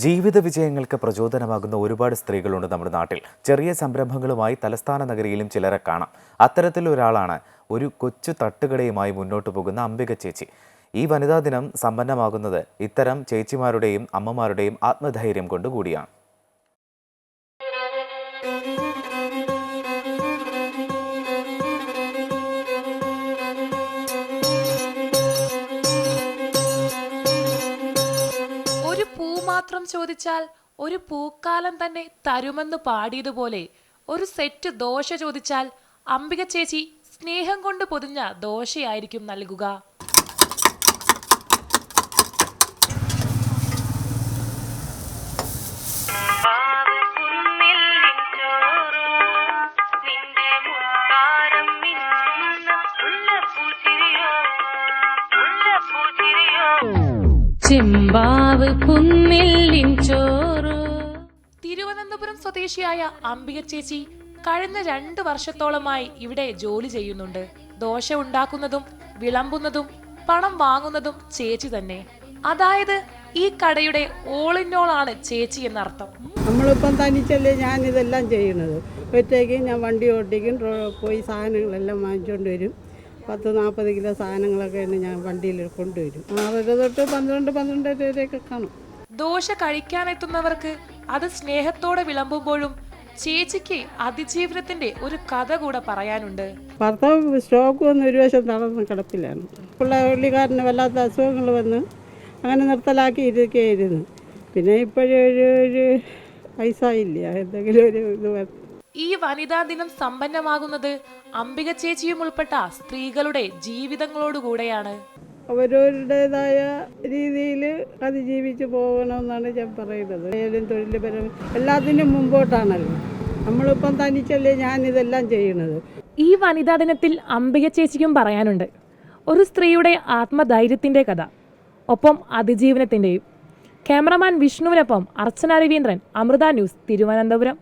ജീവിത വിജയങ്ങൾക്ക് പ്രചോദനമാകുന്ന ഒരുപാട് സ്ത്രീകളുണ്ട് നമ്മുടെ നാട്ടിൽ. ചെറിയ സംരംഭങ്ങളുമായി തലസ്ഥാന നഗരിയിലും ചിലരെ കാണാം. അത്തരത്തിലൊരാളാണ് ഒരു കൊച്ചു തട്ടുകടയുമായി മുന്നോട്ട് പോകുന്ന അംബിക ചേച്ചി. ഈ വനിതാ ദിനം സമ്പന്നമാകുന്നത് ഇത്തരം ചേച്ചിമാരുടെയും അമ്മമാരുടെയും ആത്മധൈര്യം കൊണ്ടുകൂടിയാണ്. ഒരു പൂ മാത്രം ചോദിച്ചാൽ ഒരു പൂക്കാലം തന്നെ തരുമെന്ന് പാടിയതുപോലെ ഒരു സെറ്റ് ദോശ ചോദിച്ചാൽ അംബിക ചേച്ചി സ്നേഹം കൊണ്ട് പൊതിഞ്ഞ ദോശയായിരിക്കും നൽകുക. തിരുവനന്തപുരം സ്വദേശിയായ അംബിക ചേച്ചി കഴിഞ്ഞ 2 വർഷത്തോളമായി ഇവിടെ ജോലി ചെയ്യുന്നുണ്ട്. ദോശ ഉണ്ടാക്കുന്നതും വിളമ്പുന്നതും പണം വാങ്ങുന്നതും ചേച്ചി തന്നെ. അതായത് ഈ കടയുടെ ഓൾ ഇൻ ഓൾ ആണ് ചേച്ചി എന്നർത്ഥം. നമ്മളിപ്പം തനിച്ചല്ലേ ഞാൻ ഇതെല്ലാം ചെയ്യുന്നത്. ഒറ്റയ്ക്ക് ഞാൻ വണ്ടി ഓട്ടിക്കും, പോയി സാധനങ്ങളെല്ലാം വാങ്ങിച്ചുകൊണ്ട് വരും. 10-40 കിലോ സാധനങ്ങളൊക്കെ ഞാൻ വണ്ടിയിൽ കൊണ്ടുവരും. 6 തൊട്ട് 12 വരെയൊക്കെ കാണും. ദോശ കഴിക്കാനെത്തുന്നവർക്ക് അത് സ്നേഹത്തോടെ വിളമ്പുമ്പോഴും ചേച്ചിക്ക് അതിജീവനത്തിന്റെ ഒരു കഥ കൂടെ പറയാനുണ്ട്. ഭർത്താവ് സ്റ്റോക്ക് വന്ന് ഒരു വശം തളർന്ന് കിടപ്പിലാണ്. പുള്ളിക്കാരന് വല്ലാത്ത അസുഖങ്ങൾ വന്ന് അങ്ങനെ നിർത്തലാക്കി ഇരിക്കുകയായിരുന്നു. പിന്നെ ഇപ്പോഴൊരു വയസ്സായില്ല, എന്തെങ്കിലും ഒരു ഇത്. ഈ വനിതാ ദിനം സമ്പന്നമാകുന്നത് അംബിക ചേച്ചിയും ഉൾപ്പെട്ട സ്ത്രീകളുടെ ജീവിതങ്ങളോടുകൂടെയാണ്. അവരവരുടേതായ രീതിയിൽ അതിജീവിച്ച് പോകണമെന്നാണ് ഞാൻ പറയുന്നത്. ഏതും തൊഴിൽപരം എല്ലാത്തിനും മുമ്പോട്ടാണല്ലോ. നമ്മളിപ്പം തനിച്ചല്ലേ ഞാൻ ഇതെല്ലാം ചെയ്യുന്നത്. ഈ വനിതാ ദിനത്തിൽ അംബിക ചേച്ചിക്കും പറയാനുണ്ട് ഒരു സ്ത്രീയുടെ ആത്മധൈര്യത്തിൻ്റെ കഥ, ഒപ്പം അതിജീവനത്തിൻ്റെയും. ക്യാമറമാൻ വിഷ്ണുവിനൊപ്പം അർച്ചന രവീന്ദ്രൻ, അമൃത ന്യൂസ്, തിരുവനന്തപുരം.